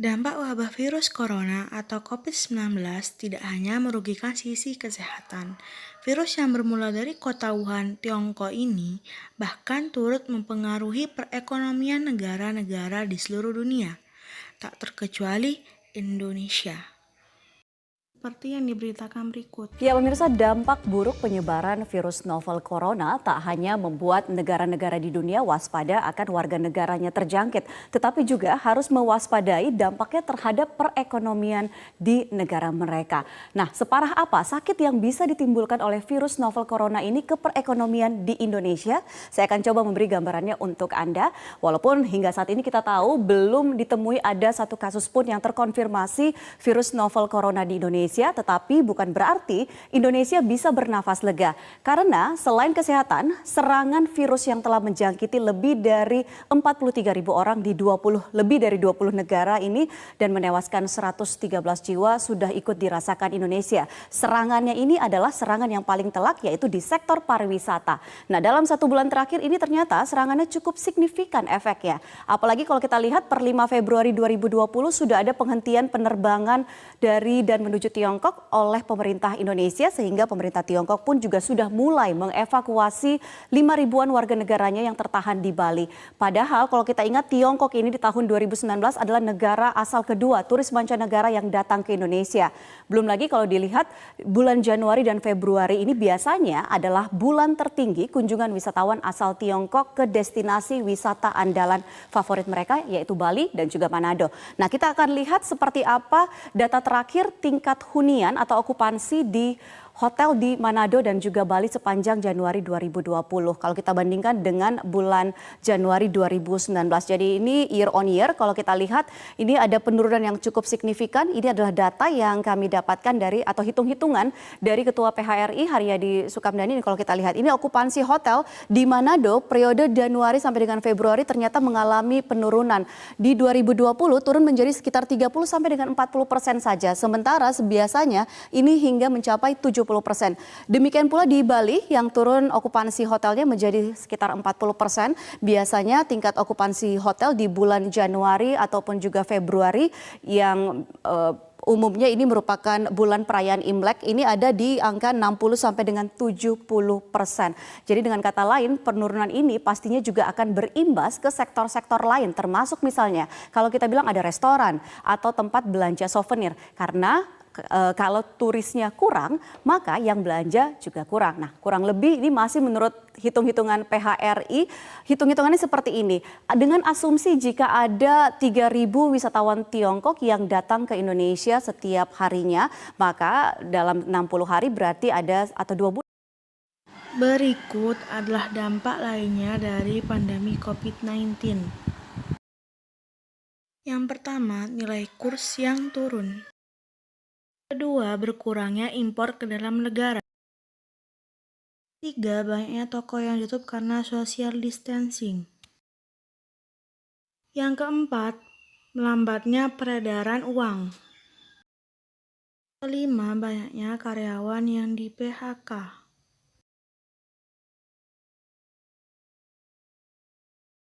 Dampak wabah virus corona atau COVID-19 tidak hanya merugikan sisi kesehatan. Virus yang bermula dari kota Wuhan, Tiongkok ini bahkan turut mempengaruhi perekonomian negara-negara di seluruh dunia, tak terkecuali Indonesia. Seperti yang diberitakan berikut. Ya pemirsa, dampak buruk penyebaran virus novel corona tak hanya membuat negara-negara di dunia waspada akan warga negaranya terjangkit, tetapi juga harus mewaspadai dampaknya terhadap perekonomian di negara mereka. Nah, separah apa sakit yang bisa ditimbulkan oleh virus novel corona ini ke perekonomian di Indonesia? Saya akan coba memberi gambarannya untuk Anda. Walaupun hingga saat ini kita tahu belum ditemui ada satu kasus pun yang terkonfirmasi virus novel corona di Indonesia, tetapi bukan berarti Indonesia bisa bernafas lega. Karena selain kesehatan, serangan virus yang telah menjangkiti lebih dari 43.000 orang di lebih dari 20 negara ini dan menewaskan 113 jiwa sudah ikut dirasakan Indonesia. Serangannya ini adalah serangan yang paling telak, yaitu di sektor pariwisata. Nah, dalam 1 bulan terakhir ini ternyata serangannya cukup signifikan efeknya. Apalagi kalau kita lihat per 5 Februari 2020 sudah ada penghentian penerbangan dari dan menuju Tiongkok oleh pemerintah Indonesia, sehingga pemerintah Tiongkok pun juga sudah mulai mengevakuasi 5.000-an warga negaranya yang tertahan di Bali. Padahal kalau kita ingat, Tiongkok ini di tahun 2019 adalah negara asal kedua turis mancanegara yang datang ke Indonesia. Belum lagi kalau dilihat bulan Januari dan Februari ini biasanya adalah bulan tertinggi kunjungan wisatawan asal Tiongkok ke destinasi wisata andalan favorit mereka, yaitu Bali dan juga Manado. Nah, kita akan lihat seperti apa data terakhir tingkat hunian atau okupansi di hotel di Manado dan juga Bali sepanjang Januari 2020. Kalau kita bandingkan dengan bulan Januari 2019. Jadi ini year on year kalau kita lihat ini ada penurunan yang cukup signifikan. Ini adalah data yang kami dapatkan dari atau hitung-hitungan dari Ketua PHRI Haryadi Sukamdhani. Kalau kita lihat ini okupansi hotel di Manado periode Januari sampai dengan Februari ternyata mengalami penurunan. Di 2020 turun menjadi sekitar 30 sampai dengan 40% saja. Sementara biasanya ini hingga mencapai 70%. Demikian pula di Bali yang turun okupansi hotelnya menjadi sekitar 40%. Biasanya tingkat okupansi hotel di bulan Januari ataupun juga Februari yang umumnya ini merupakan bulan perayaan Imlek, ini ada di angka 60 sampai dengan 70%. Jadi dengan kata lain, penurunan ini pastinya juga akan berimbas ke sektor-sektor lain, termasuk misalnya kalau kita bilang ada restoran atau tempat belanja souvenir. Karena kalau turisnya kurang, maka yang belanja juga kurang. Nah, kurang lebih ini masih menurut hitung-hitungan PHRI, hitung-hitungannya seperti ini. Dengan asumsi jika ada 3.000 wisatawan Tiongkok yang datang ke Indonesia setiap harinya, maka dalam 60 hari berarti ada atau 2 bulan. Berikut adalah dampak lainnya dari pandemi COVID-19. Yang pertama, nilai kurs yang turun. Kedua, berkurangnya impor ke dalam negara. Tiga, banyaknya toko yang ditutup karena social distancing. Yang keempat, melambatnya peredaran uang. Kelima, banyaknya karyawan yang di PHK.